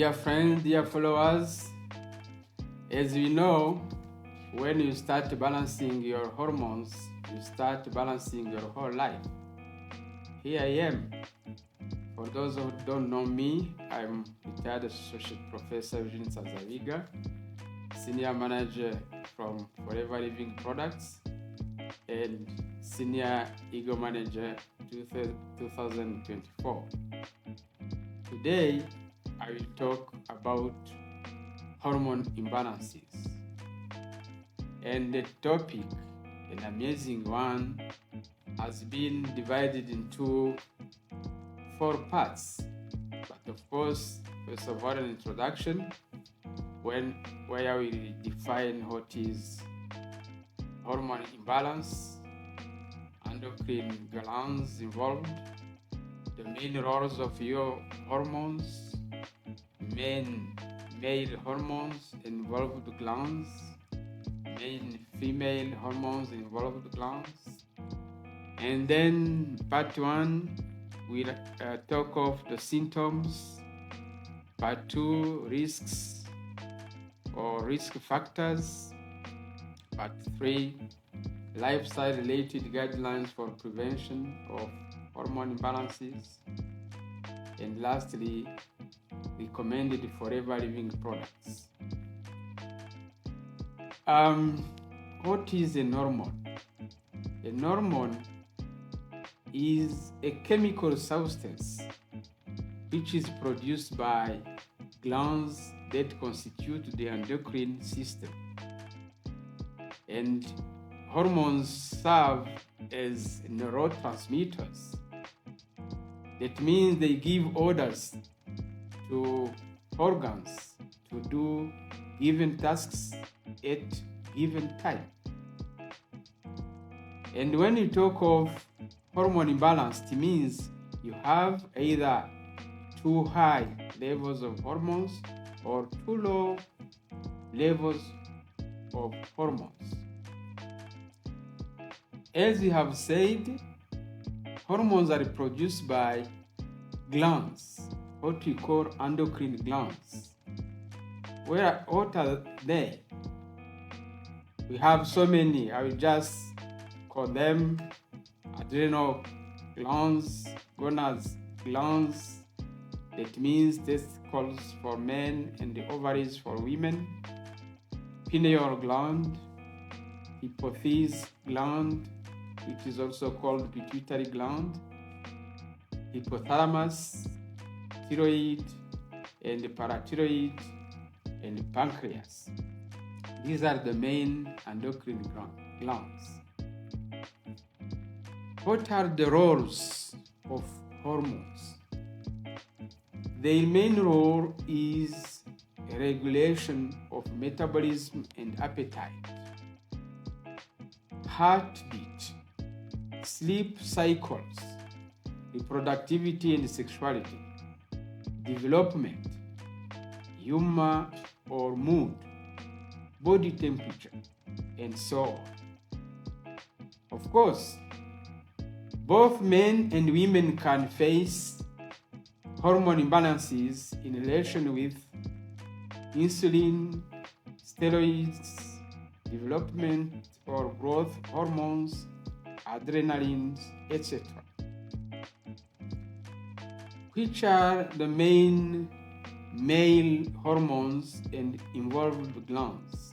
Dear friends, dear followers, as we know, when you start balancing your hormones, you start balancing your whole life. Here I am. For those who don't know me, I'm retired associate professor Eugene Sazaviga, senior manager from Forever Living Products and senior ego manager 2024. Today, I will talk about hormone imbalances. And the topic, an amazing one, has been divided into 4 parts. But of course, first of all, an introduction where we define what is hormone imbalance, endocrine glands involved, the main roles of your hormones, main male hormones involved glands, main female hormones involved glands. And then part 1, we'll talk of the symptoms. Part 2, risks or risk factors. Part 3, lifestyle-related guidelines for prevention of hormone imbalances. And lastly, recommended Forever Living products. What is a hormone? A hormone is a chemical substance which is produced by glands that constitute the endocrine system. And hormones serve as neuro-transmitters. That means they give orders to organs to do given tasks at given time. And when you talk of hormone imbalance, it means you have either too high levels of hormones or too low levels of hormones. As we have said, hormones are produced by glands, what we call endocrine glands. What are they? We have so many. I will just call them adrenal glands, gonadal glands. That means testicles for men and the ovaries for women. Pineal gland, hypophysis gland, which is also called pituitary gland, hypothalamus, thyroid, and parathyroid, and pancreas. These are the main endocrine glands. What are the roles of hormones? Their main role is regulation of metabolism and appetite, heartbeat, sleep cycles, reproductivity and sexuality, development, humor or mood, body temperature, and so on. Of course, both men and women can face hormone imbalances in relation with insulin, steroids, development or growth hormones, adrenalines, etc. Which are the main male hormones and involved glands?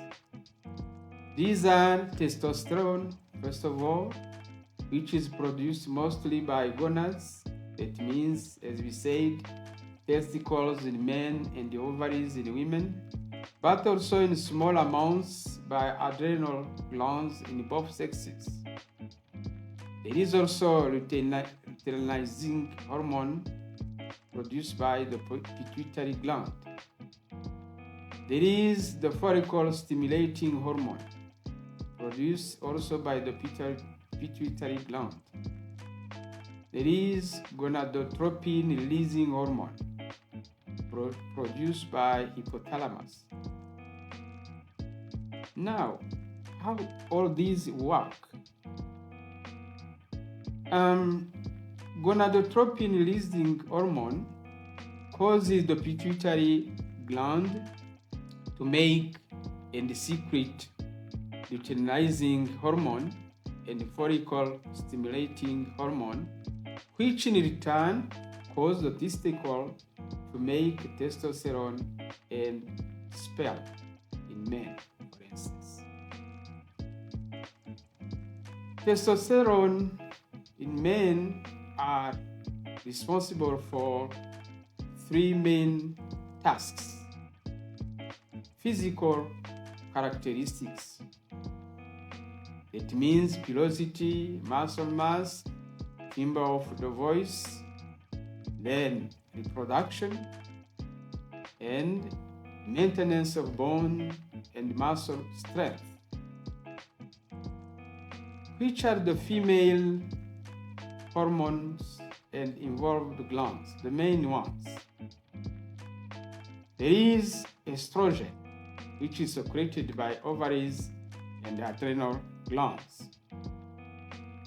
These are testosterone, first of all, which is produced mostly by gonads. That means, as we said, testicles in men and the ovaries in women, but also in small amounts by adrenal glands in both sexes. There is also luteinizing hormone produced by the pituitary gland. There is the follicle stimulating hormone produced also by the pituitary gland. There is gonadotropin releasing hormone produced by hypothalamus. Now, how all these work? Gonadotropin releasing hormone causes the pituitary gland to make and secrete luteinizing hormone and follicle stimulating hormone, which in return cause the testicle to make testosterone and sperm in men, for instance. Testosterone in men are responsible for three main tasks: physical characteristics. It means pilosity, muscle mass, timbre of the voice, then reproduction, and maintenance of bone and muscle strength. Which are the female hormones and involved glands? The main ones. There is estrogen, which is secreted by ovaries and adrenal glands.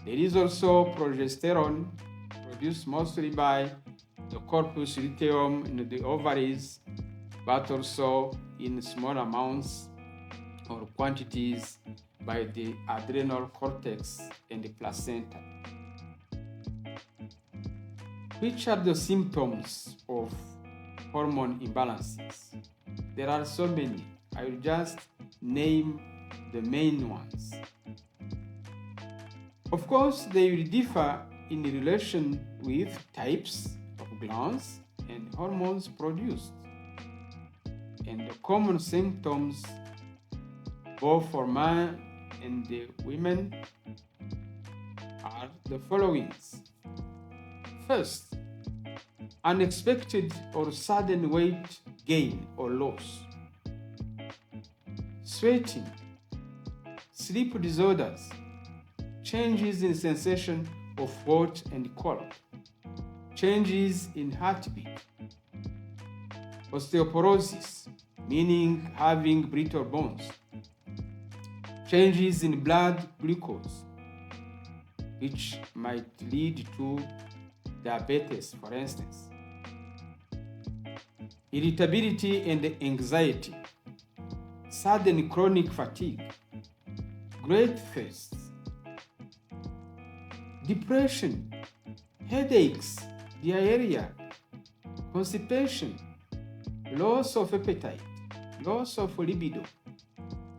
There is also progesterone, produced mostly by the corpus luteum in the ovaries, but also in small amounts or quantities by the adrenal cortex and the placenta. Which are the symptoms of hormone imbalances? There are so many. I will just name the main ones. Of course, they will differ in relation with types of glands and hormones produced. And the common symptoms, both for men and the women, are the following. First, unexpected or sudden weight gain or loss, sweating, sleep disorders, changes in sensation of hot and cold, changes in heartbeat, osteoporosis, meaning having brittle bones, changes in blood glucose, which might lead to diabetes, for instance, irritability and anxiety, sudden chronic fatigue, great thirst, depression, headaches, diarrhea, constipation, loss of appetite, loss of libido,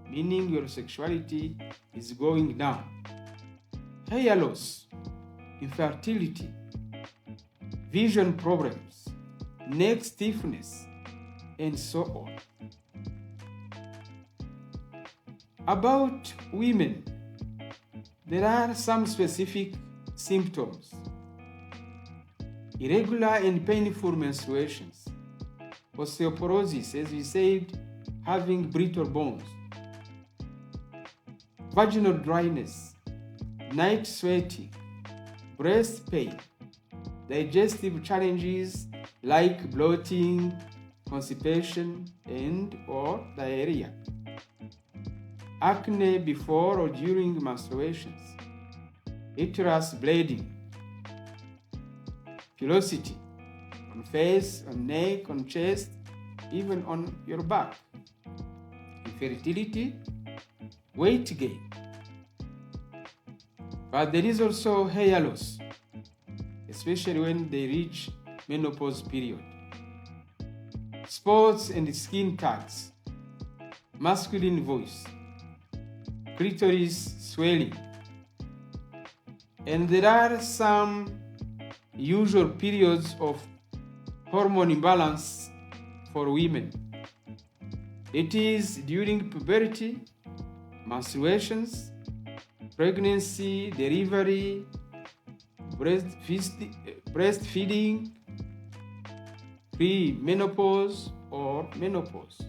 meaning your sexuality is going down, hair loss, infertility, vision problems, neck stiffness, and so on. About women, there are some specific symptoms: irregular and painful menstruations, osteoporosis, as we said, having brittle bones, vaginal dryness, night sweating, breast pain, digestive challenges like bloating, constipation, and or diarrhea, acne before or during menstruations, uterus bleeding, pilosity on face, on neck, on chest, even on your back, infertility, weight gain. But there is also hair loss, especially when they reach menopause period, spots and skin tags, masculine voice, clitoris swelling. And there are some usual periods of hormone imbalance for women. It is during puberty, menstruations, pregnancy, delivery, breastfeeding, pre-menopause or menopause.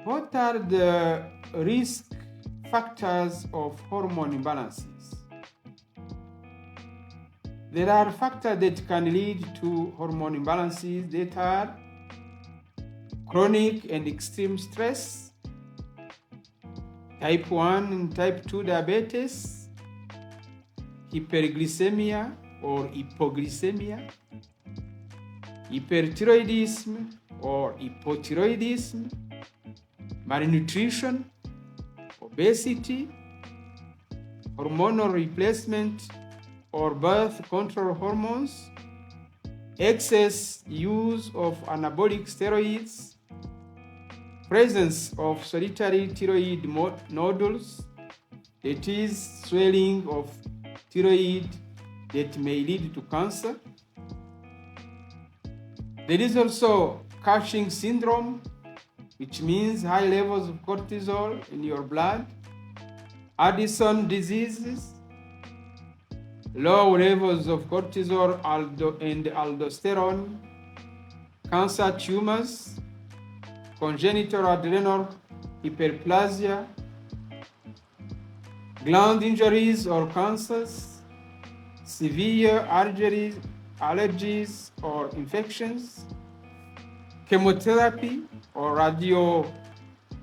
What are the risk factors of hormone imbalances? There are factors that can lead to hormone imbalances that are chronic and extreme stress, type 1 and type 2 diabetes, hyperglycemia, or hypoglycemia, hyperthyroidism or hypothyroidism, malnutrition, obesity, hormonal replacement or birth control hormones, excess use of anabolic steroids, presence of solitary thyroid nodules, that is, swelling of thyroid that may lead to cancer. There is also Cushing syndrome, which means high levels of cortisol in your blood, Addison diseases, low levels of cortisol and aldosterone, cancer tumors, congenital adrenal hyperplasia, gland injuries or cancers, severe allergies or infections, chemotherapy or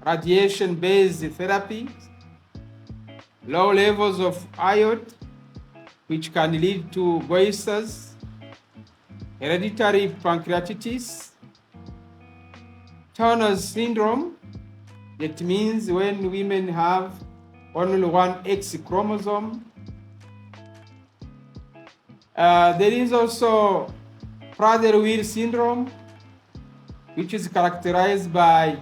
radiation-based therapy, low levels of iodine, which can lead to goiters, hereditary pancreatitis, Turner syndrome, that means when women have only one X chromosome. There is also Prader-Willi syndrome, which is characterized by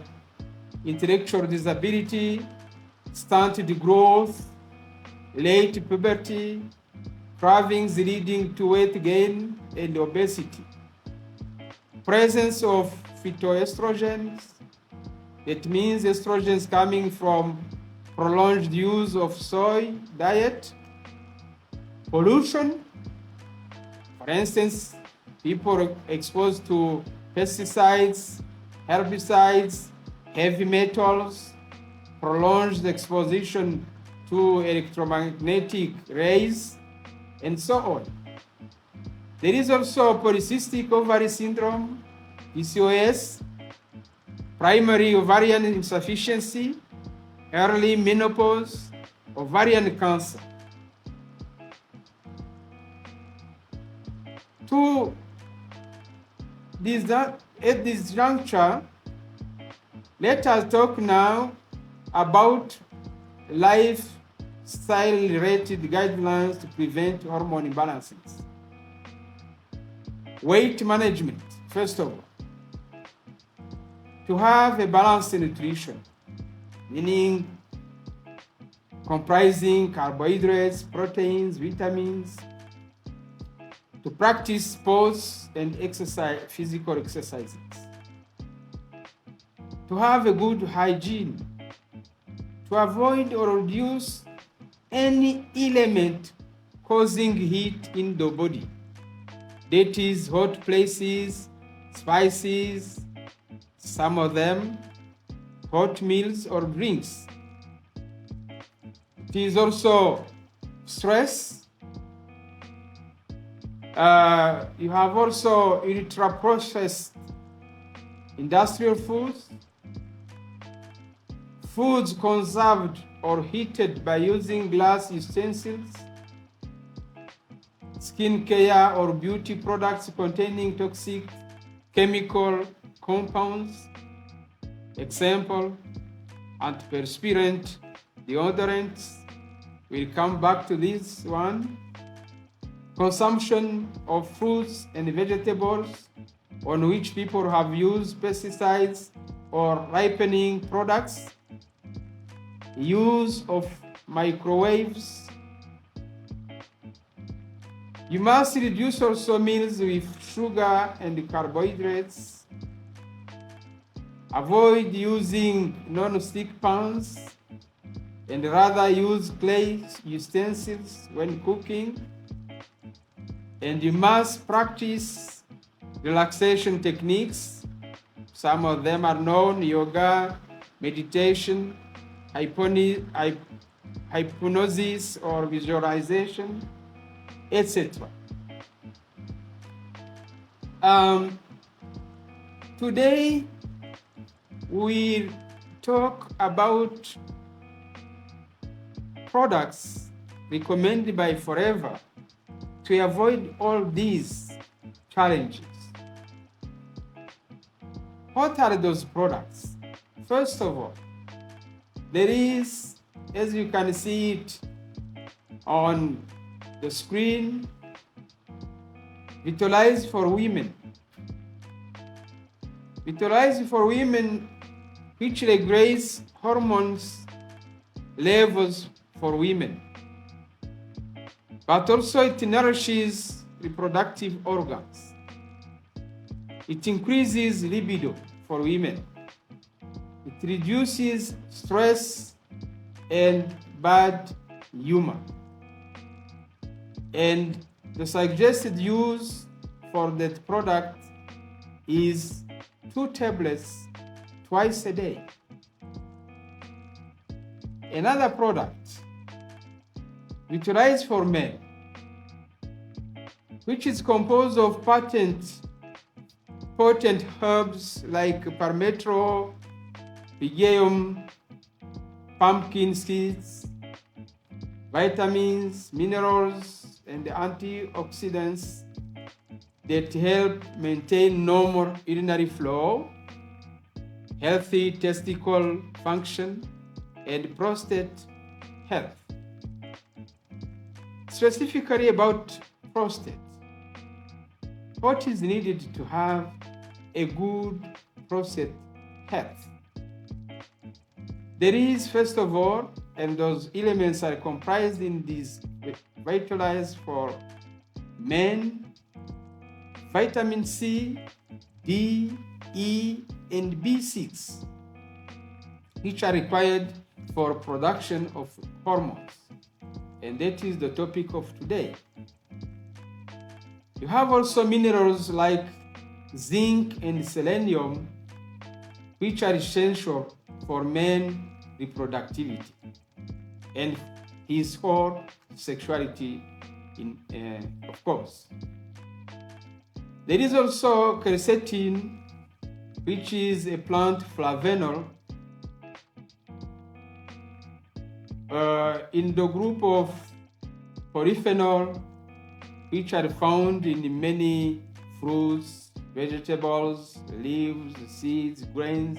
intellectual disability, stunted growth, late puberty, cravings leading to weight gain and obesity. Presence of phytoestrogens, that means estrogens coming from prolonged use of soy diet. Pollution, for instance, people exposed to pesticides, herbicides, heavy metals, prolonged exposition to electromagnetic rays, and so on. There is also polycystic ovary syndrome, PCOS, primary ovarian insufficiency, early menopause, ovarian cancer. At this juncture, let us talk now about lifestyle-related guidelines to prevent hormone imbalances. Weight management, first of all. To have a balanced nutrition, meaning comprising carbohydrates, proteins, vitamins. To practice sports and physical exercises. To have a good hygiene. To avoid or reduce any element causing heat in the body. That is hot places, spices, some of them, hot meals or drinks. It is also stress. You have also ultra-processed industrial foods, foods conserved or heated by using glass utensils, skin care or beauty products containing toxic chemical compounds, example, antiperspirant, deodorants. We'll come back to this one. Consumption of fruits and vegetables on which people have used pesticides or ripening products. Use of microwaves. You must reduce also meals with sugar and carbohydrates. Avoid using non-stick pans and rather use clay utensils when cooking. And you must practice relaxation techniques. Some of them are known: yoga, meditation, hypnosis or visualization, etc. Today, we'll talk about products recommended by Forever to avoid all these challenges. What are those products? First of all, there is, as you can see it on the screen, Vitalize for Women. Vitalize for Women, which regulates hormones levels for women, but also it nourishes reproductive organs. It increases libido for women. It reduces stress and bad humor. And the suggested use for that product is 2 tablets twice a day. Another product, Vitalize for Men, which is composed of potent herbs like palmetto, pygeum, pumpkin seeds, vitamins, minerals, and antioxidants that help maintain normal urinary flow, healthy testicle function, and prostate health. Specifically about prostate, what is needed to have a good prostate health? There is, first of all, and those elements are comprised in these Vitalize for Men, vitamin C, D, E, and B6, which are required for production of hormones. And that is the topic of today. You have also minerals like zinc and selenium, which are essential for men reproductivity and his whole sexuality, of course. There is also quercetin, which is a plant flavanol in the group of polyphenol, which are found in many fruits, vegetables, leaves, seeds, grains,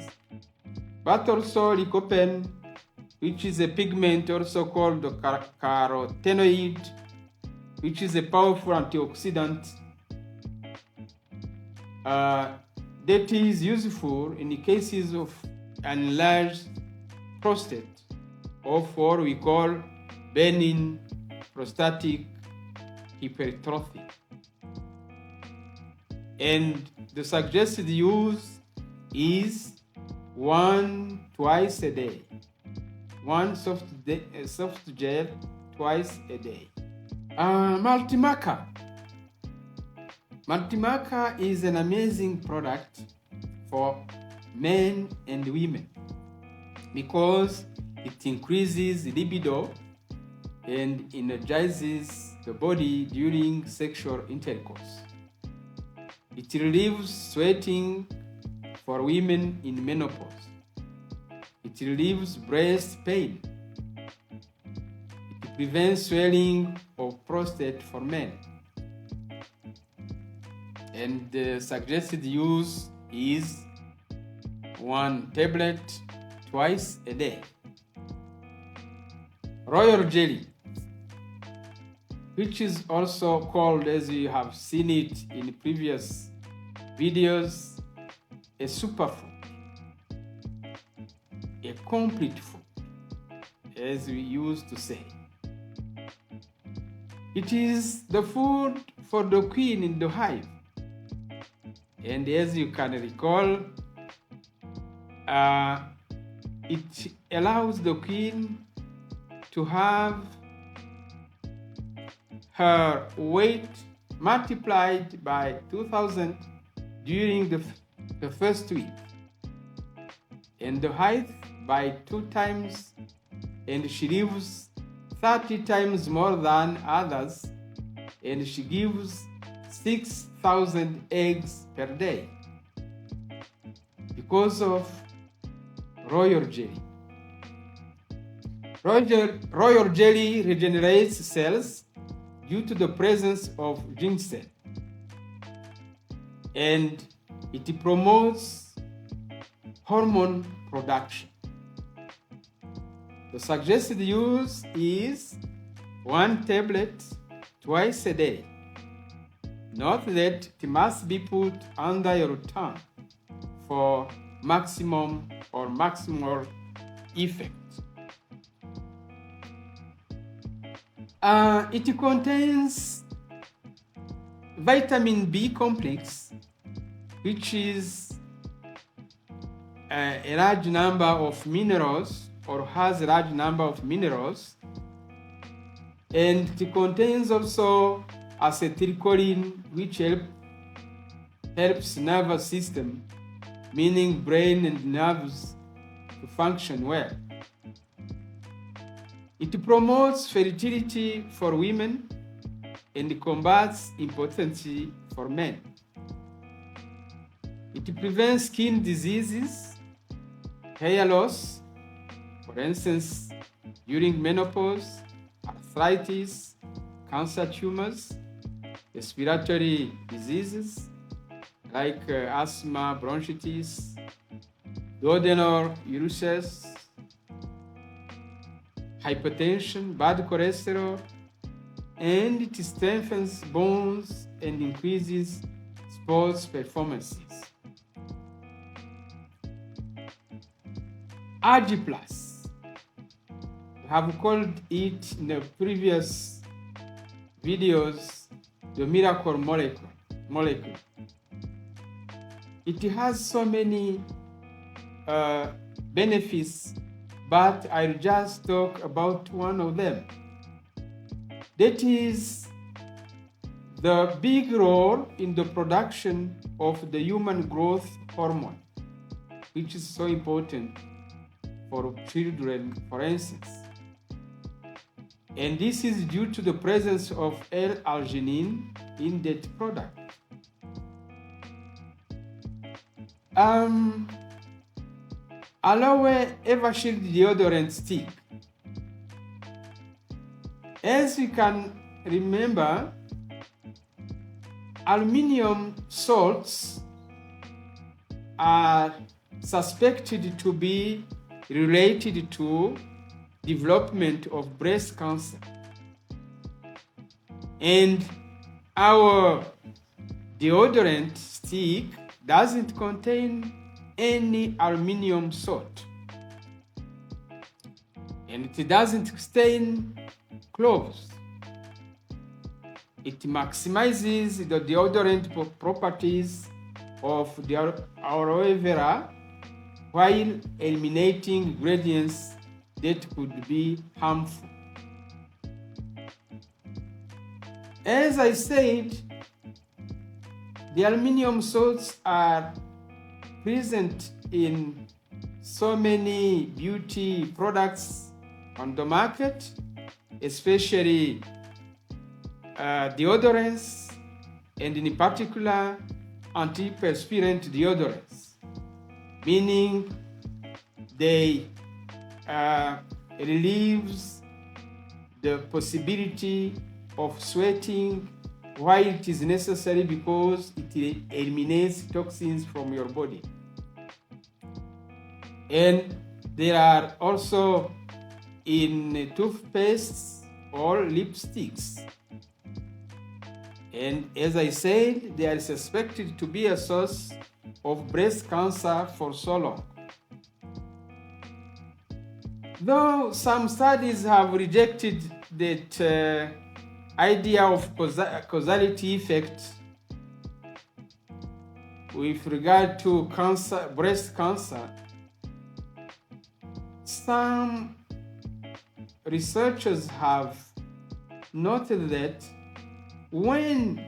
but also lycopene, which is a pigment also called the carotenoid, which is a powerful antioxidant that is useful in the cases of enlarged prostate, or for we call benign prostatic hypertrophy. And the suggested use is 1 twice a day. 1 soft gel twice a day. Multimaca. Multimaca is an amazing product for men and women because it increases libido and energizes the body during sexual intercourse. It relieves sweating for women in menopause. It relieves breast pain. It prevents swelling of prostate for men. And the suggested use is 1 tablet twice a day. Royal jelly, which is also called, as you have seen it in previous videos, a superfood, a complete food, as we used to say. It is the food for the queen in the hive. And as you can recall, it allows the queen to have her weight multiplied by 2,000 during the first week, and the height by 2 times, and she lives 30 times more than others, and she gives 6,000 eggs per day because of royal jelly. Royal jelly regenerates cells due to the presence of ginseng, and it promotes hormone production. The suggested use is 1 tablet twice a day. Note that it must be put under your tongue for maximum or maximal effect. It contains vitamin B complex, which is a large number of minerals, or has a large number of minerals, and it contains also acetylcholine, which helps nervous system, meaning brain and nerves, to function well. It promotes fertility for women and combats impotency for men. It prevents skin diseases, hair loss, for instance, during menopause, arthritis, cancer tumors, respiratory diseases like asthma, bronchitis, duodenal ulcers, hypertension, bad cholesterol, and it strengthens bones and increases sports performances. Plus, we have called it in the previous videos the miracle molecule. It has so many benefits, but I'll just talk about one of them. That is the big role in the production of the human growth hormone, which is so important for children, for instance. And this is due to the presence of L-arginine in that product. Aloe Evershield deodorant stick. As you can remember, aluminum salts are suspected to be related to development of breast cancer. And our deodorant stick doesn't contain any aluminum salt. And it doesn't stain clothes. It maximizes the deodorant properties of the aloe vera while eliminating ingredients that could be harmful. As I said, the aluminum salts are present in so many beauty products on the market, especially deodorants, and in particular antiperspirant deodorants, meaning they relieves the possibility of sweating while it is necessary because it eliminates toxins from your body. And there are also in toothpastes or lipsticks. And as I said, they are suspected to be a source of breast cancer for so long. Though some studies have rejected that idea of causality effect with regard to cancer, breast cancer, some researchers have noted that when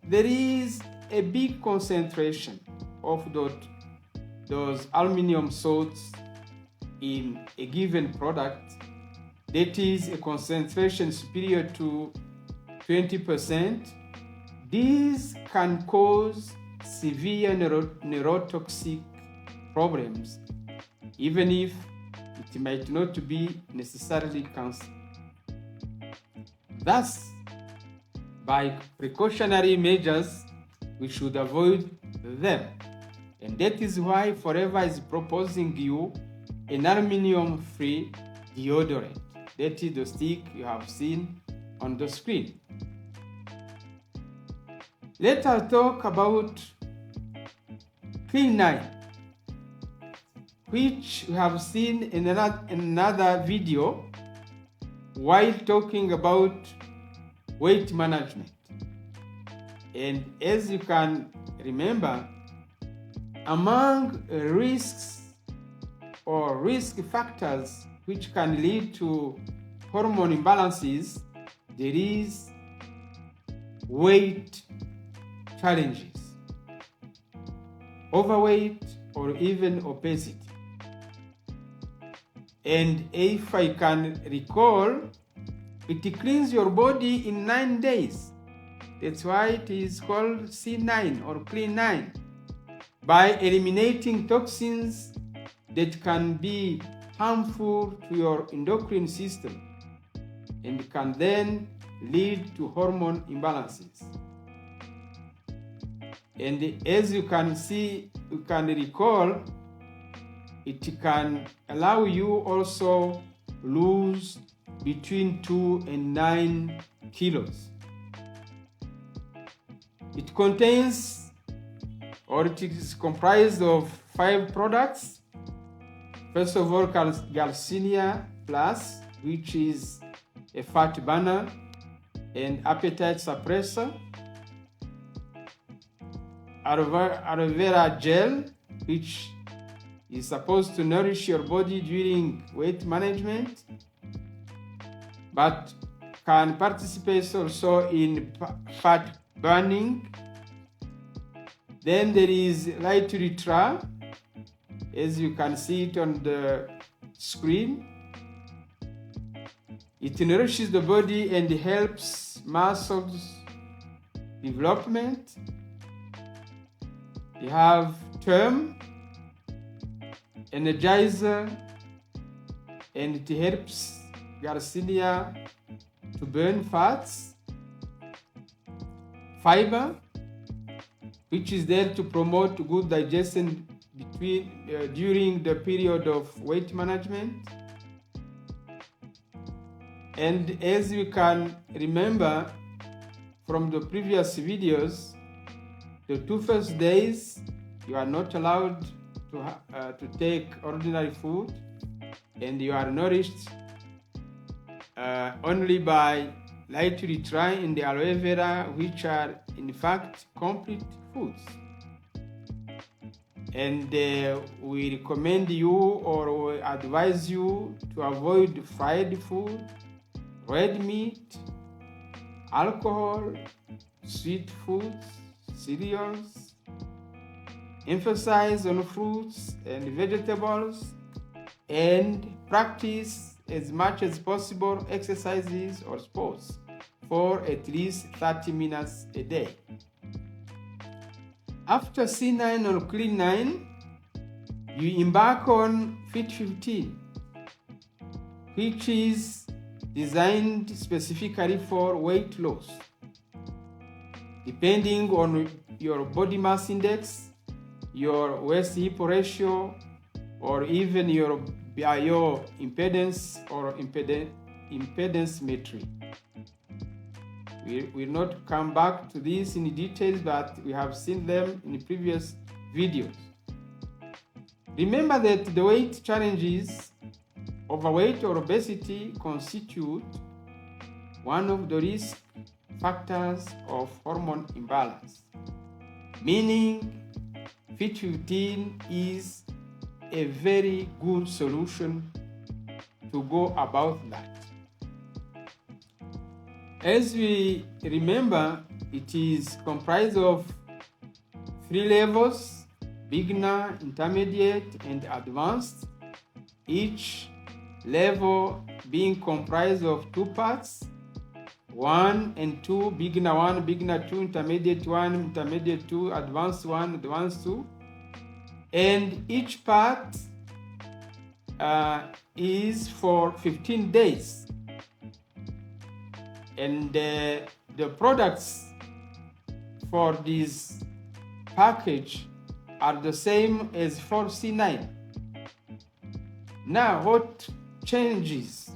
there is a big concentration of those aluminum salts in a given product, that is a concentration superior to 20%, these can cause severe neurotoxic problems, even if it might not be necessarily cancer. Thus, by precautionary measures, we should avoid them. And that is why Forever is proposing you an aluminum-free deodorant. That is the stick you have seen on the screen. Let us talk about Clean 9, which we have seen in another video while talking about weight management. And as you can remember, among risks or risk factors which can lead to hormone imbalances, there is weight challenges, overweight or even obesity. And if I can recall, it cleans your body in 9 days. That's why it is called C9 or Clean 9, by eliminating toxins that can be harmful to your endocrine system and can then lead to hormone imbalances. And as you can see, you can recall, it can allow you also lose between 2 and 9 kilos. It contains, or it is comprised of 5 products. First of all, Garcinia Plus, which is a fat burner and appetite suppressor. Aloe vera gel, which is supposed to nourish your body during weight management, but can participate also in fat burning. Then there is Light-Ultra, as you can see it on the screen. It nourishes the body and helps muscles development. You have Term, Energizer, and it helps Garcinia to burn fats. Fiber, which is there to promote good digestion during the period of weight management. And as you can remember from the previous videos, the 2 first days you are not allowed to take ordinary food, and you are nourished only by Light-Ultra and the aloe vera, which are in fact complete foods. And we recommend you, or we advise you, to avoid fried food, red meat, alcohol, sweet foods, cereals. Emphasize on fruits and vegetables, and practice as much as possible exercises or sports for at least 30 minutes a day. After C9 or Clean 9, you embark on Fit 15, which is designed specifically for weight loss. Depending on your body mass index, your waist-hip ratio, or even your impedance or impedance metric. We will not come back to this in details, but we have seen them in the previous videos. Remember that the weight challenges, overweight or obesity, constitute one of the risk factors of hormone imbalance, meaning Fit 15 is a very good solution to go about that. As we remember, it is comprised of 3 levels: beginner, intermediate, and advanced, each level being comprised of 2 parts, 1 and 2, beginner 1, beginner 2, intermediate 1, intermediate 2, advanced 1, advanced 2. And each part is for 15 days. And the products for this package are the same as for C9. Now, what changes?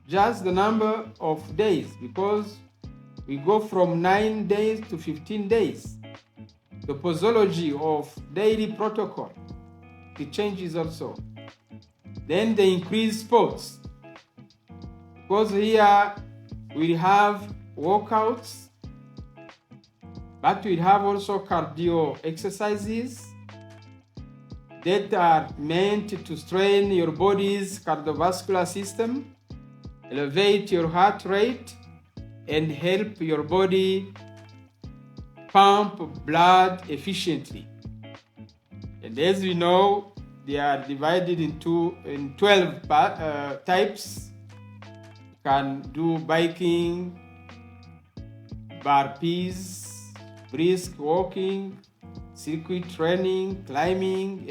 Just the number of days, because we go from 9 days to 15 days. The posology of daily protocol, it changes also. Then the increased sports, because here we have workouts, but we have also cardio exercises that are meant to strain your body's cardiovascular system, elevate your heart rate, and help your body pump blood efficiently. And as we know, they are divided in 12 types. You can do biking, burpees, brisk walking, circuit training, climbing,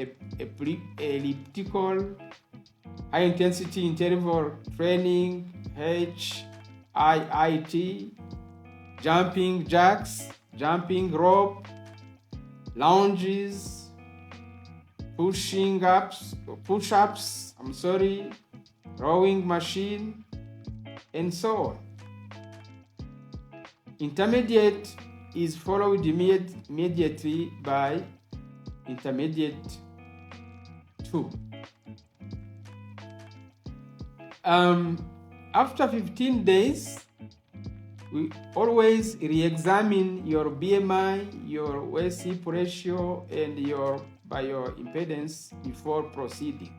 elliptical, high intensity interval training, HIIT, jumping jacks, jumping rope, lunges, push-ups, rowing machine, and so on. Intermediate is followed immediately by intermediate 2. After 15 days, we always re-examine your BMI, your waist-hip ratio, and your bioimpedance before proceeding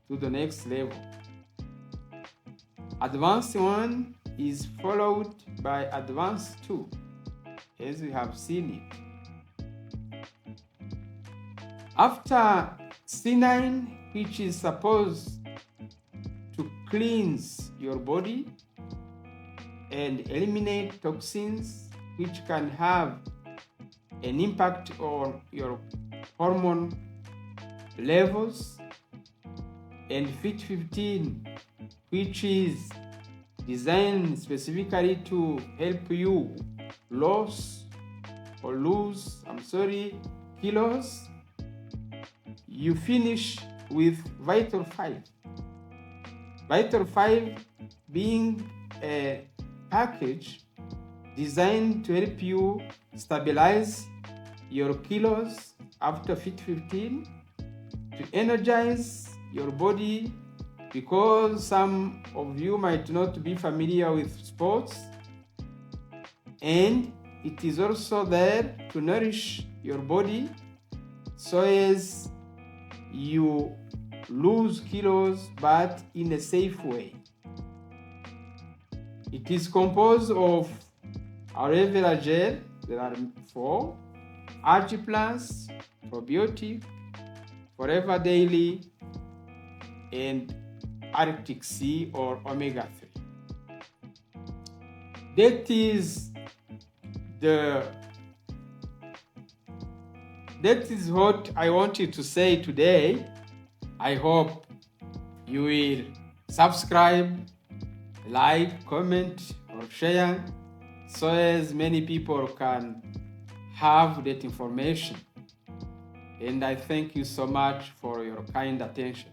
to the next level. Advanced 1 is followed by advanced 2, as we have seen it. After C9, which is supposed to cleanse your body and eliminate toxins which can have an impact on your hormone levels, and Fit 15, which is designed specifically to help you lose kilos, you finish with Vital 5. Vital 5 being a package designed to help you stabilize your kilos after Fit 15, to energize your body, because some of you might not be familiar with sports, and it is also there to nourish your body so as you lose kilos but in a safe way. It is composed of aloe vera gel, there are 4, Argi Plus, probiotic, Forever Daily, and Arctic Sea or omega 3. That is what I wanted to say today. I hope you will subscribe, like, comment, or share, so as many people can have that information. And I thank you so much for your kind attention.